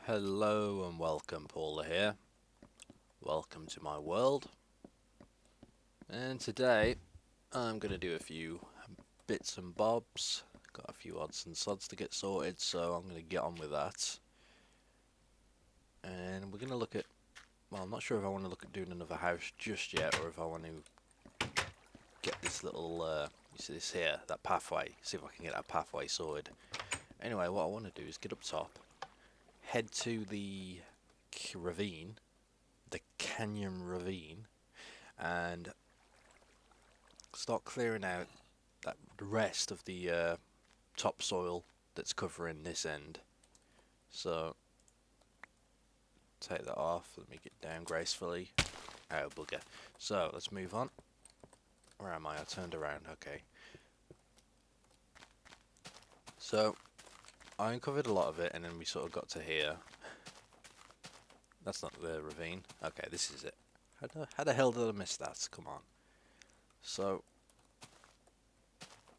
Hello and welcome, Pauleh here. Welcome to my world. And today I'm going to do a few bits and bobs. Got a few odds and sods to get sorted, so I'm going to get on with that. And we're going to look at, well, I'm not sure if I want to look at doing another house just yet, or if I want to get this little, you see this here, that pathway, see if I can get that pathway sorted. Anyway, what I want to do is get up top, head to the ravine, the canyon ravine, and start clearing out the rest of the topsoil that's covering this end. So take that off, let me get down gracefully. Oh bugger. So let's move on. Where am I? I turned around, okay. So I uncovered a lot of it and then we sort of got to here. That's not the ravine. Okay, this is it. How the hell did I miss that? Come on. So,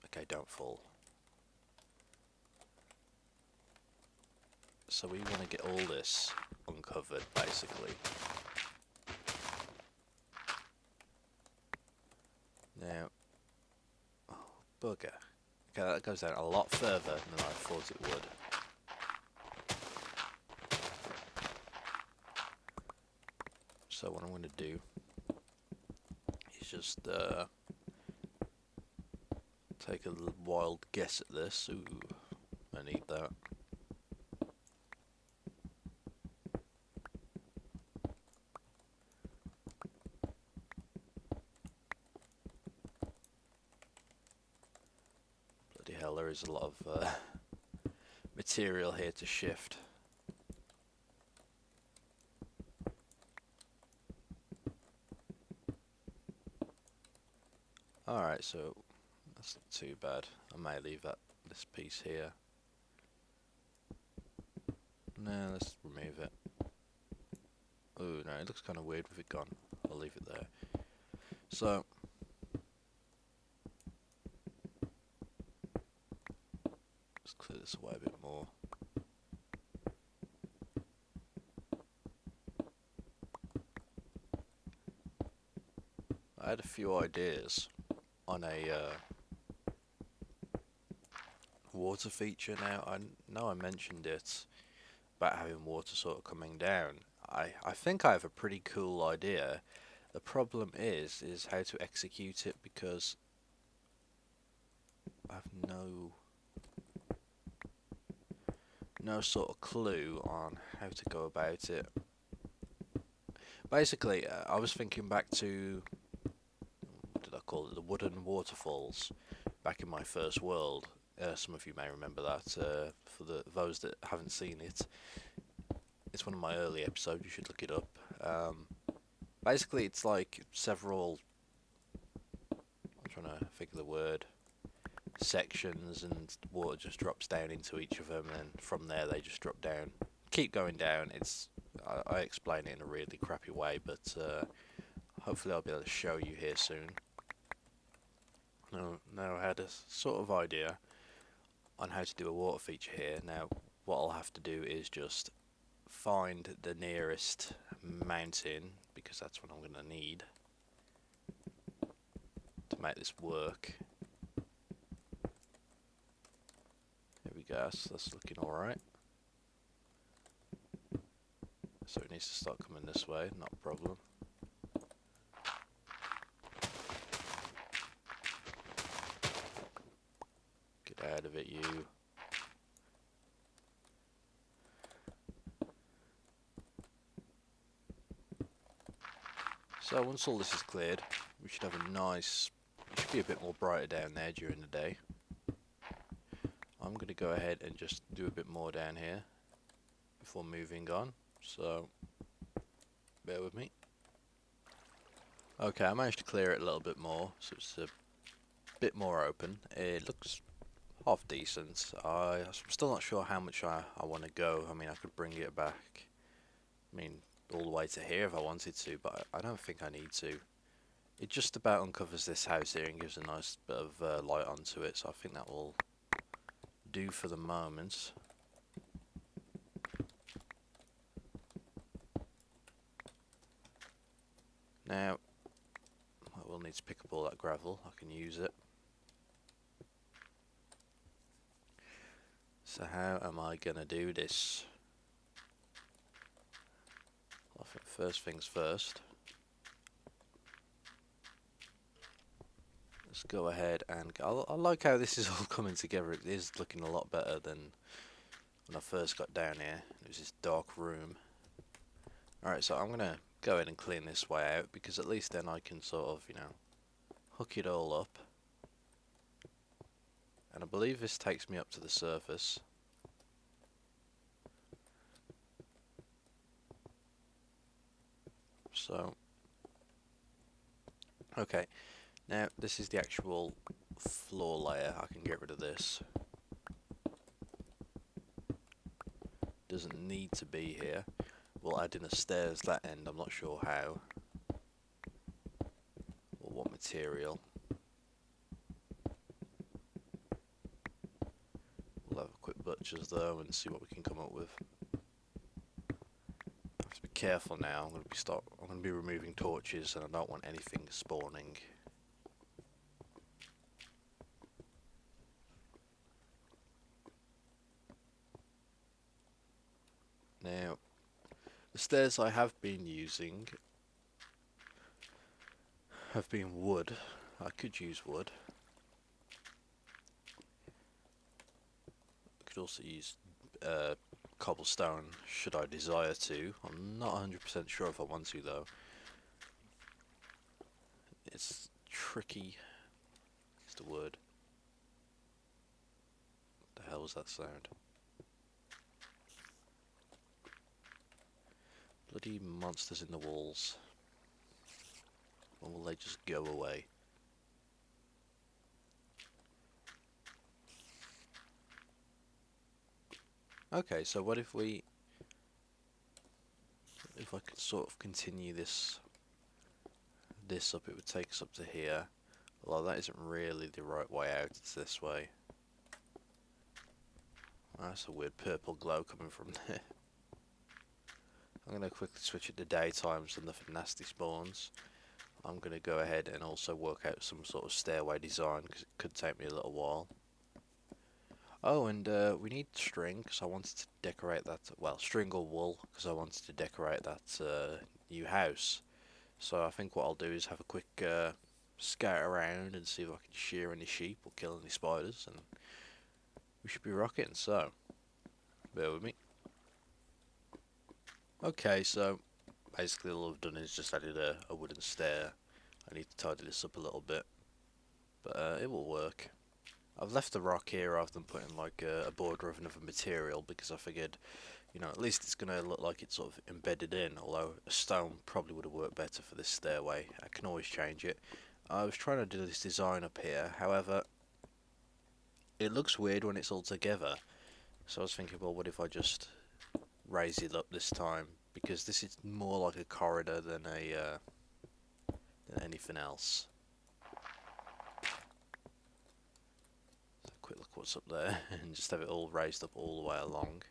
okay, don't fall. So we want to get all this uncovered, basically. Now, oh, bugger. Okay, that goes down a lot further than I thought it would. So what I'm going to do is just take a little wild guess at this. Ooh, I need that. Bloody hell, there is a lot of material here to shift. Alright, so that's not too bad. I may leave this piece here. No, let's remove it. Oh no, it looks kind of weird with it gone. I'll leave it there. So let's clear this away a bit more. I had a few ideas on a water feature. Now I know I mentioned it about having water sort of coming down. I think I have a pretty cool idea. The problem is how to execute it, because I have no sort of clue on how to go about it. Basically, I was thinking back to, what did I call it, the wooden waterfalls back in my first world. Some of you may remember that. For those that haven't seen it, it's one of my early episodes. You should look it up. Basically, it's like several, I'm trying to think of the word, sections, and water just drops down into each of them, and from there they just drop down, keep going down. I explain it in a really crappy way, but hopefully I'll be able to show you here soon. Now I had a sort of idea on how to do a water feature here. Now what I'll have to do is just find the nearest mountain, because that's what I'm going to need to make this work. There we go, so that's looking alright. So it needs to start coming this way, not a problem. Get out of it, you. So once all this is cleared, we should have a nice, it should be a bit more brighter down there during the day. I'm going to go ahead and just do a bit more down here before moving on, so bear with me. Okay, I managed to clear it a little bit more, so it's a bit more open. It looks half decent. I'm still not sure how much I want to go. I mean, I could bring it back, I mean, all the way to here if I wanted to, but I don't think I need to. It just about uncovers this house here and gives a nice bit of light onto it, so I think that will do for the moment. Now, I will need to pick up all that gravel. I can use it. So how am I gonna do this? I think first things first. Let's go ahead and I like how this is all coming together. It is looking a lot better than when I first got down here. It was this dark room. Alright, so I'm gonna go ahead and clean this way out, because at least then I can sort of, you know, hook it all up. And I believe this takes me up to the surface. So, okay, now this is the actual floor layer. I can get rid of this. Doesn't need to be here. We'll add in the stairs that end. I'm not sure how or what material. We'll have a quick butcher's though and see what we can come up with. I have to be careful now. I'm going to be removing torches, and I don't want anything spawning. Now, the stairs I have been using have been wood. I could use wood. I could also use cobblestone should I desire to. I'm not 100% sure if I want to though. It's tricky. It's the word. What the hell was that sound? Bloody monsters in the walls. Or will they just go away? Okay, so what if I could sort of continue this up, it would take us up to here. Although that isn't really the right way out, it's this way. That's a weird purple glow coming from there. I'm going to quickly switch it to daytime so nothing nasty spawns. I'm going to go ahead and also work out some sort of stairway design, because it could take me a little while. Oh, and we need string, because I wanted to decorate that, well, string or wool, because I wanted to decorate that new house. So I think what I'll do is have a quick scout around and see if I can shear any sheep or kill any spiders, and we should be rocking, so bear with me. Okay, so basically all I've done is just added a wooden stair. I need to tidy this up a little bit, but it will work. I've left the rock here rather than putting like a border of another material, because I figured, you know, at least it's going to look like it's sort of embedded in, although a stone probably would have worked better for this stairway. I can always change it. I was trying to do this design up here, however, it looks weird when it's all together. So I was thinking, well, what if I just raise it up this time, because this is more like a corridor than anything else. So quick look what's up there, and just have it all raised up all the way along.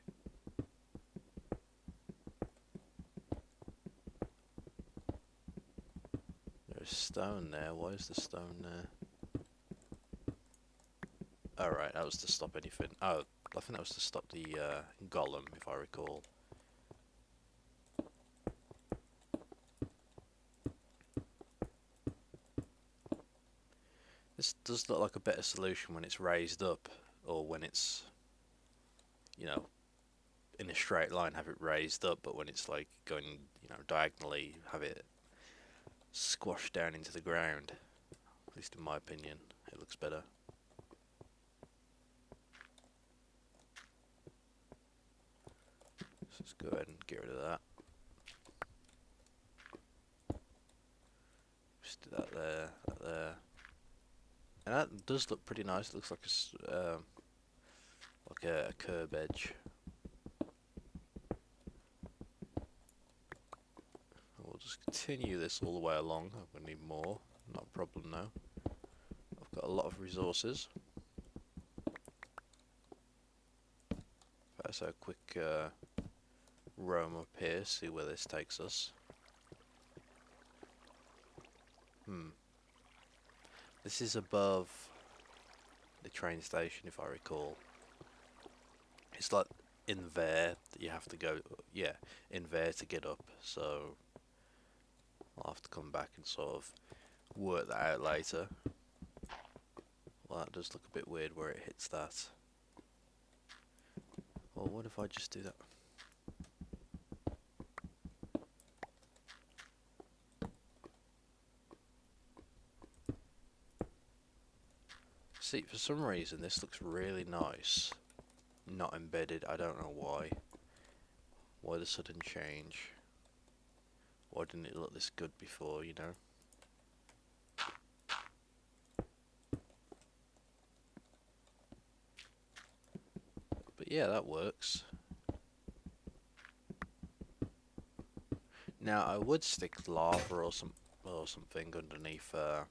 There's stone there. Why is the stone there? Alright, that was to stop anything. Oh, I think that was to stop the golem, if I recall. This does look like a better solution when it's raised up, or when it's, you know, in a straight line, have it raised up, but when it's like going, you know, diagonally, have it squashed down into the ground. At least in my opinion, it looks better. So let's go ahead and get rid of that. Just do that there, that there. And that does look pretty nice. It looks like a curb edge. We'll just continue this all the way along. I'm going to need more. Not a problem now. I've got a lot of resources. So a quick roam up here, see where this takes us. Hmm. This is above the train station, if I recall. It's like in there that you have to go, yeah, in there to get up, so I'll have to come back and sort of work that out later. Well, that does look a bit weird where it hits that. Well, what if I just do that? See, for some reason this looks really nice. Not embedded, I don't know why. Why the sudden change? Why didn't it look this good before, you know? But yeah, that works. Now I would stick lava or something underneath the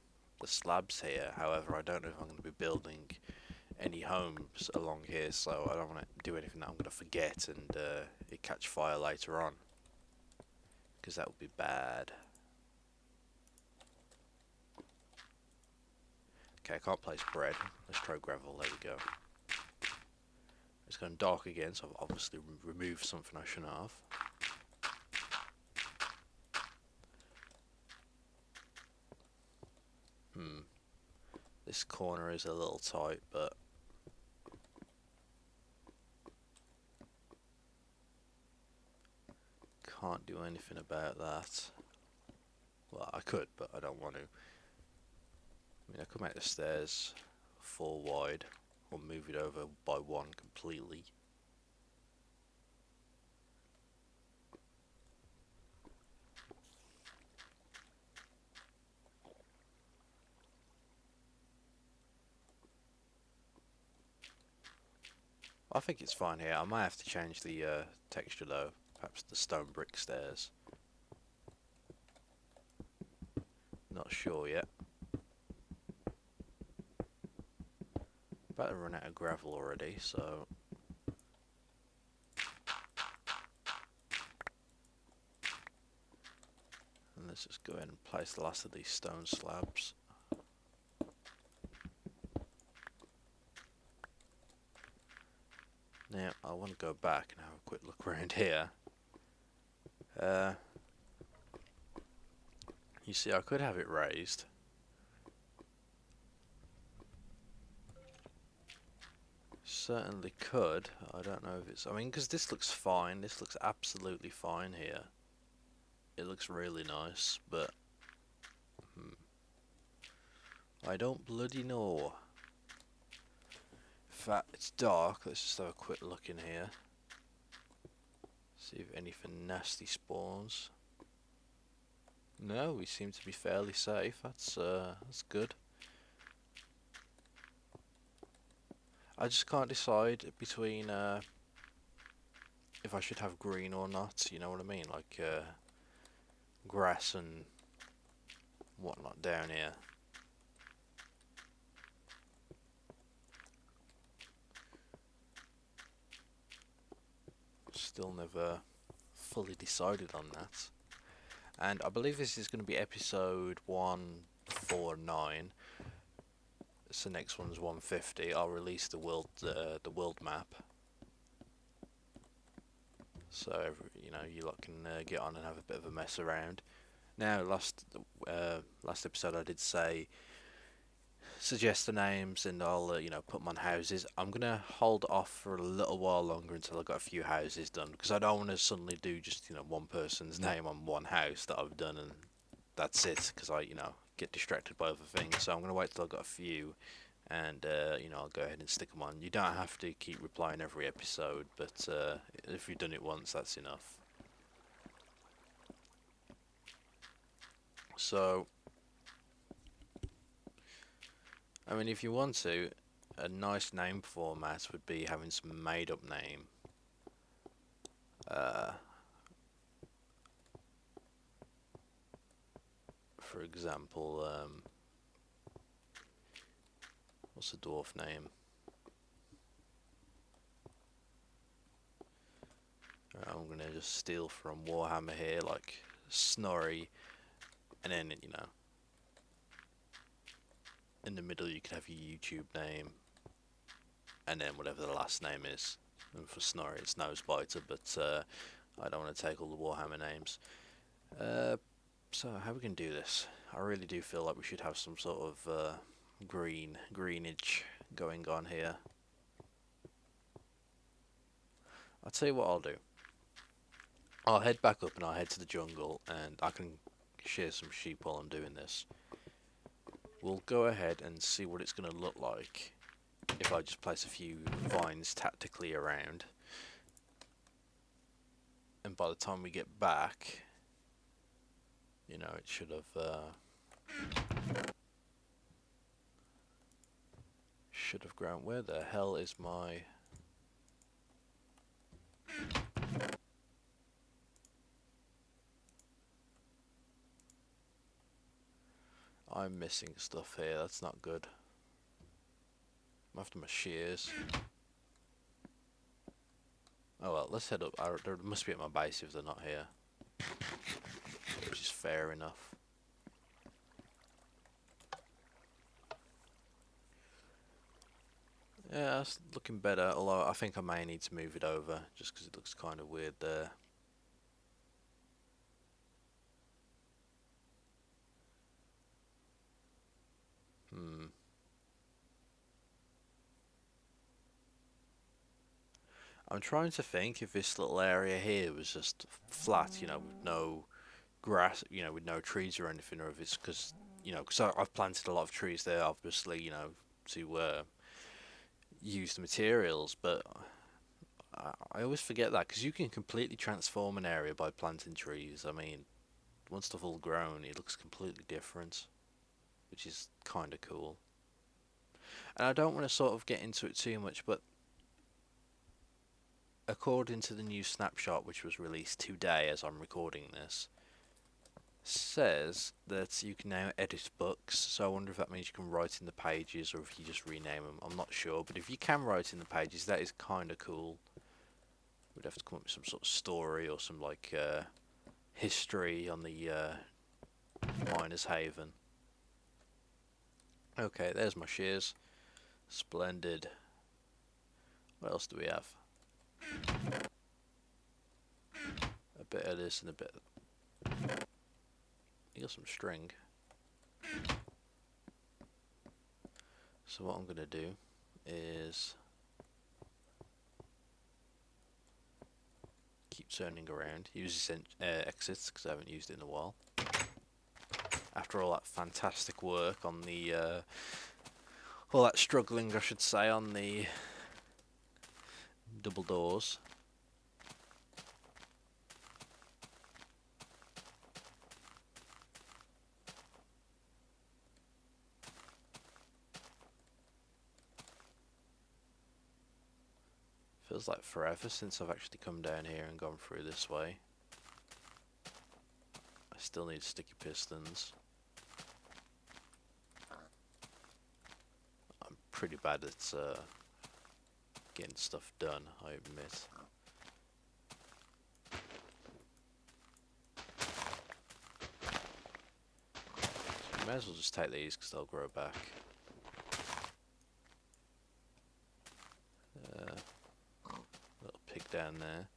slabs here. However, I don't know if I'm going to be building any homes along here, so I don't want to do anything that I'm going to forget and it catch fire later on, because that would be bad. Okay, I can't place bread. Let's try gravel. There we go. It's gone dark again, so I've obviously removed something I shouldn't have. This corner is a little tight, but can't do anything about that. Well, I could, but I don't want to. I mean, I could make the stairs 4 wide, or move it over by 1 completely. I think it's fine here. I might have to change the texture though, perhaps the stone brick stairs. Not sure yet. About to run out of gravel already, so and let's just go ahead and place the last of these stone slabs. Now I want to go back and have a quick look around here. You see, I could have it raised. Certainly could. I don't know if it's... I mean, because this looks fine. This looks absolutely fine here. It looks really nice, but... I don't bloody know. In fact, it's dark. Let's just have a quick look in here. See if anything nasty spawns. No, we seem to be fairly safe. That's good. I just can't decide between if I should have green or not. You know what I mean? Like grass and whatnot down here. Still never fully decided on that. And I believe this is going to be episode 149. So next one's 150. I'll release the world map. So you know, you lot can get on and have a bit of a mess around. Now, last episode I did say suggest the names and I'll you know, put them on houses. I'm gonna hold off for a little while longer until I've got a few houses done, because I don't want to suddenly do just, you know, one person's name on one house that I've done and that's it, because I, you know, get distracted by other things. So I'm gonna wait till I've got a few, and you know, I'll go ahead and stick them on. You don't have to keep replying every episode, but if you've done it once, that's enough. So I mean, if you want to, a nice name format would be having some made-up name. For example, what's the dwarf name? I'm gonna just steal from Warhammer here, like Snorri, and then, you know, in the middle you could have your YouTube name, and then whatever the last name is. And for Snorri it's Nosebiter, but I don't want to take all the Warhammer names. So how we can do this? I really do feel like we should have some sort of greenage going on here. I'll tell you what I'll do. I'll head back up and I'll head to the jungle, and I can shear some sheep while I'm doing this. We'll go ahead and see what it's going to look like if I just place a few vines tactically around. And by the time we get back, you know, it should have grown. Where the hell is my... I'm missing stuff here, that's not good. I'm after my shears. Oh well, let's head up. There must be at my base if they're not here. Which is fair enough. Yeah, that's looking better, although I think I may need to move it over, just because it looks kind of weird there. I'm trying to think if this little area here was just flat, you know, with no grass, you know, with no trees or anything, or if it's because, you know, because I've planted a lot of trees there, obviously, you know, to use the materials, but I always forget that, because you can completely transform an area by planting trees. I mean, once they've all grown, it looks completely different, which is kind of cool. And I don't want to sort of get into it too much, but according to the new snapshot, which was released today as I'm recording this, says that you can now edit books. So I wonder if that means you can write in the pages, or if you just rename them. I'm not sure, but if you can write in the pages, that is kind of cool. We'd have to come up with some sort of story or some like history on the Miner's Haven. Okay, there's my shears. Splendid. What else do we have? A bit of this and a bit of... You got some string. So what I'm going to do is keep turning around. Use exits, because I haven't used it in a while. After all that fantastic work on the... all that struggling, I should say, on the double doors. Feels like forever since I've actually come down here and gone through this way. I still need sticky pistons. I'm pretty bad at getting stuff done, I admit. So may as well just take these because they'll grow back. Little pig down there,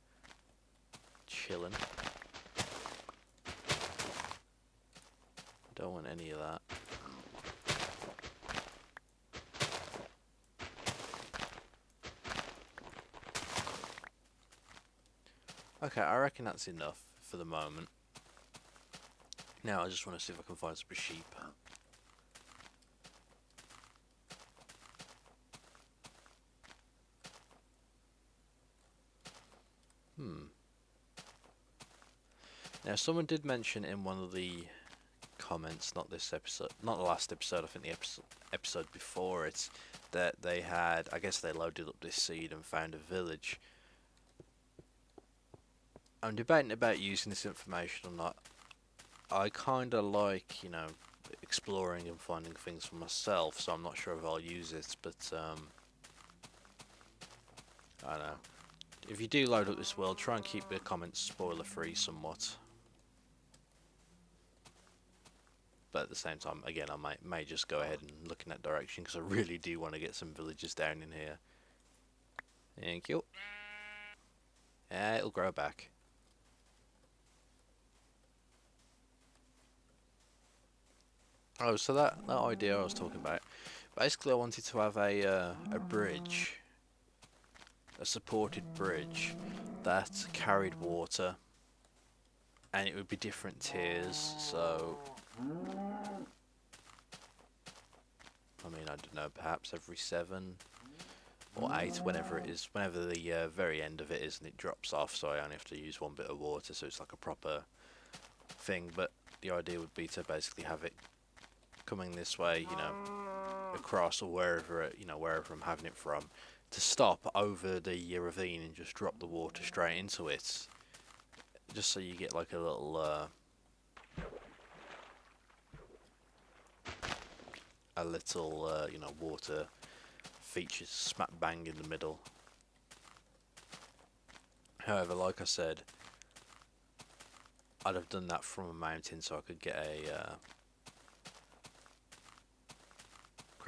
chilling. Don't want any of that. Okay, I reckon that's enough for the moment. Now I just want to see if I can find some sheep. Now someone did mention in one of the comments, not this episode, not the last episode, I think the episode before it, that they had, I guess they loaded up this seed and found a village. I'm debating about using this information or not. I kind of like, you know, exploring and finding things for myself, so I'm not sure if I'll use it, but I don't know. If you do load up this world, try and keep the comments spoiler free somewhat. But but at the same time, again, I may just go ahead and look in that direction because I really do want to get some villagers down in here. Thank you. Yeah, it'll grow back. Oh, so that idea I was talking about. Basically, I wanted to have a bridge, a supported bridge that carried water, and it would be different tiers. So, I mean, I don't know, perhaps every 7 or 8, whenever it is, whenever the very end of it is, and it drops off. So I only have to use 1 bit of water, so it's like a proper thing. But the idea would be to basically have it coming this way, you know, across, or wherever it, you know, wherever I'm having it from, to stop over the ravine and just drop the water straight into it, just so you get like a little you know, water features smack bang in the middle. However, like I said, I'd have done that from a mountain so I could get a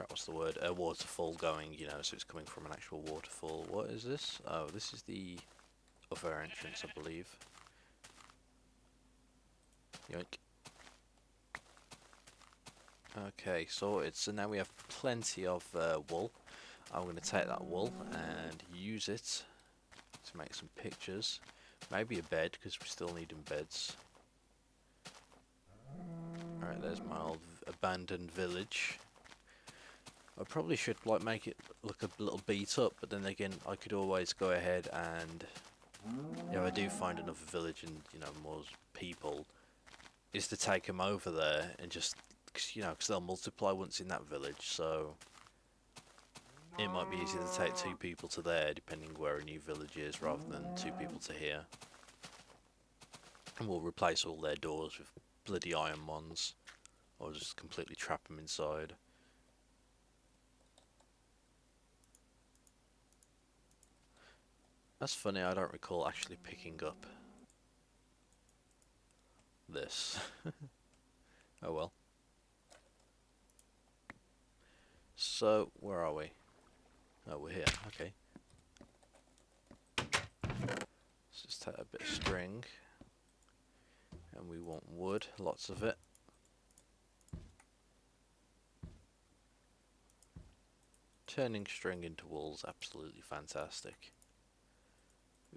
what's the word? A waterfall going, you know, so it's coming from an actual waterfall. What is this? Oh, this is the other entrance, I believe. Yoink. Okay, sorted. So now we have plenty of wool. I'm going to take that wool and use it to make some pictures. Maybe a bed, because we're still needing beds. Alright, there's my old abandoned village. I probably should like make it look a little beat up, but then again, I could always go ahead and, you know, I do find another village and, you know, more people, is to take them over there and just, cause, you know, because they'll multiply once in that village, so it might be easier to take 2 people to there, depending where a new village is, rather than 2 people to here. And we'll replace all their doors with bloody iron ones, or just completely trap them inside. That's funny, I don't recall actually picking up this. Oh well. So, where are we? Oh, we're here, okay. Let's just take a bit of string. And we want wood, lots of it. Turning string into wool is absolutely fantastic.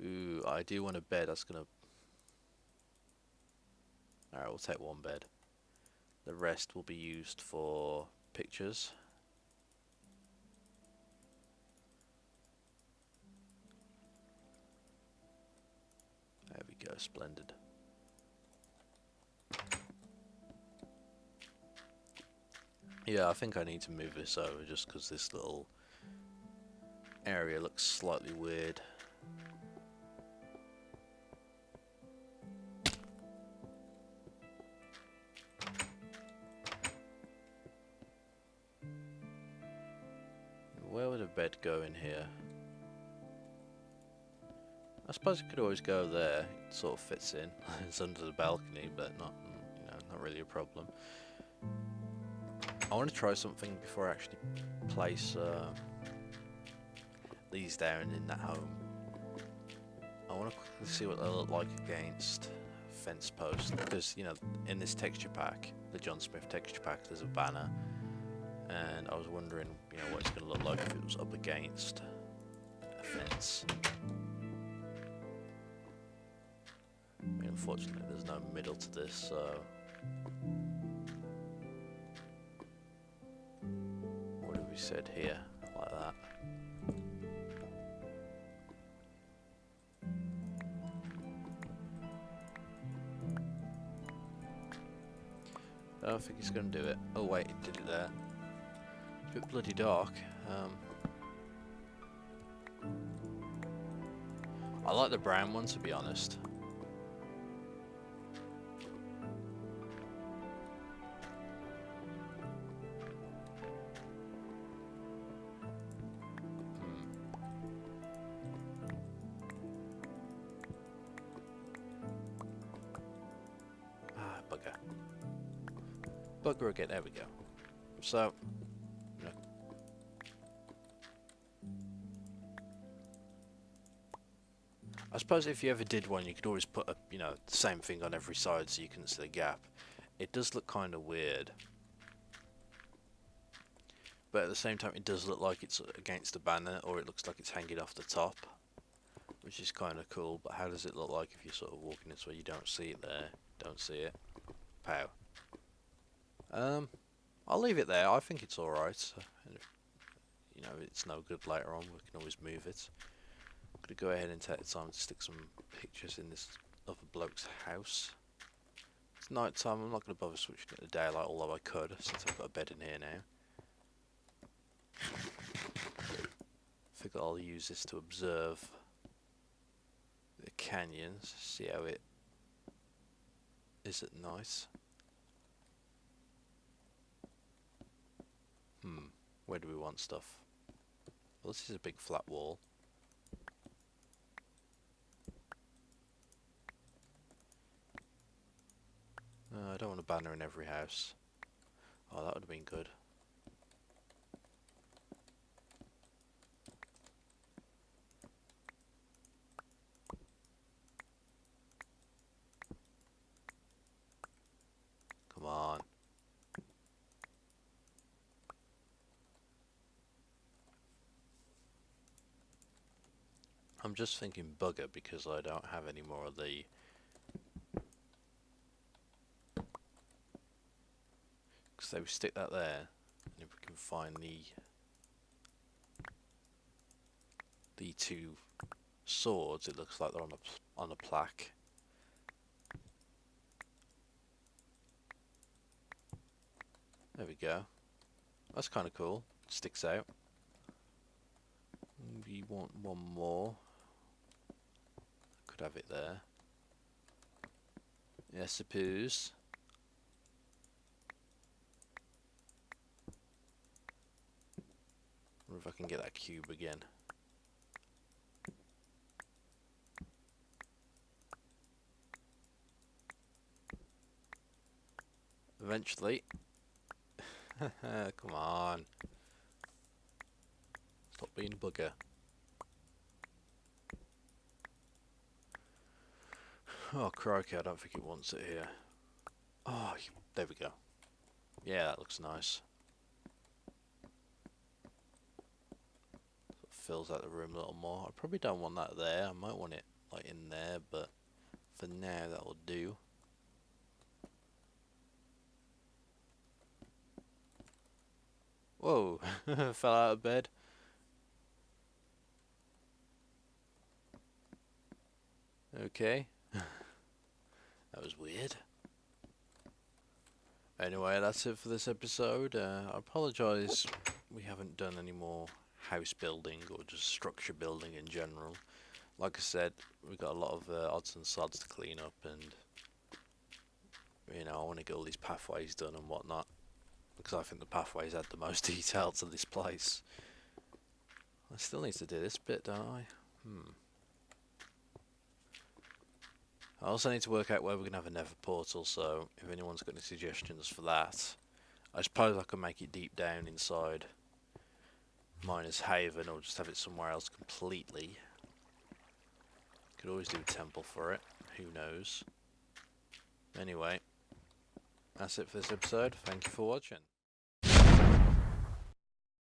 Ooh, I do want a bed. That's gonna... Alright, we'll take 1 bed. The rest will be used for pictures. There we go, splendid. Yeah, I think I need to move this over just because this little area looks slightly weird. Where would a bed go in here? I suppose it could always go there. It sort of fits in. It's under the balcony, but not, you know, not really a problem. I want to try something before I actually place these down in that home. I want to quickly see what they look like against fence posts, because, you know, in this texture pack, the John Smith texture pack, there's a banner, and I was wondering, you know, what it's going to look like if it was up against a fence. I mean, unfortunately, there's no middle to this, so... What have we said here? Like that. I don't think it's going to do it. Oh wait, it did it there. It's a bit bloody dark. I like the brown one, to be honest. bugger again. There we go. So, you know, I suppose if you ever did one, you could always put a, the same thing on every side so you can see the gap. It does look kind of weird, but at the same time, it does look like it's against a banner, or it looks like it's hanging off the top, which is kind of cool. But how does it look like if you're sort of walking this way? You don't see it there. Don't see it. Pow. I'll leave it there. I think it's alright. And if, it's no good later on, we can always move it. I'm going to go ahead and take the time to stick some pictures in this other bloke's house. It's night time. I'm not going to bother switching it to daylight, although I could, since I've got a bed in here now. I think I'll use this to observe the canyons, see how it is at night. Where do we want stuff? Well, this is a big flat wall. I don't want a banner in every house. Oh, that would have been good. Come on. I'm just thinking bugger because I don't have any more of the... So we stick that there, and if we can find the two swords, it looks like they're on a plaque. There we go. That's kind of cool. Sticks out. We want one more. Could have it there. Yes, suppose. Wonder if I can get that cube again. Eventually. Come on. Stop being a bugger. Oh crikey, I don't think it wants it here. Oh, there we go. Yeah, that looks nice. Fills out the room a little more. I probably don't want that there. I might want it like in there, but for now that will do. Whoa, fell out of bed. Okay. That was weird. Anyway, that's it for this episode. I apologise we haven't done any more house building or just structure building in general. Like I said, we've got a lot of odds and sods to clean up, and I want to get all these pathways done and whatnot, because I think the pathways add the most detail to this place. I still need to do this bit, don't I? I also need to work out where we're going to have a nether portal, so if anyone's got any suggestions for that. I suppose I could make it deep down inside Miner's Haven, or just have it somewhere else completely. Could always do a temple for it, who knows. Anyway, that's it for this episode. Thank you for watching.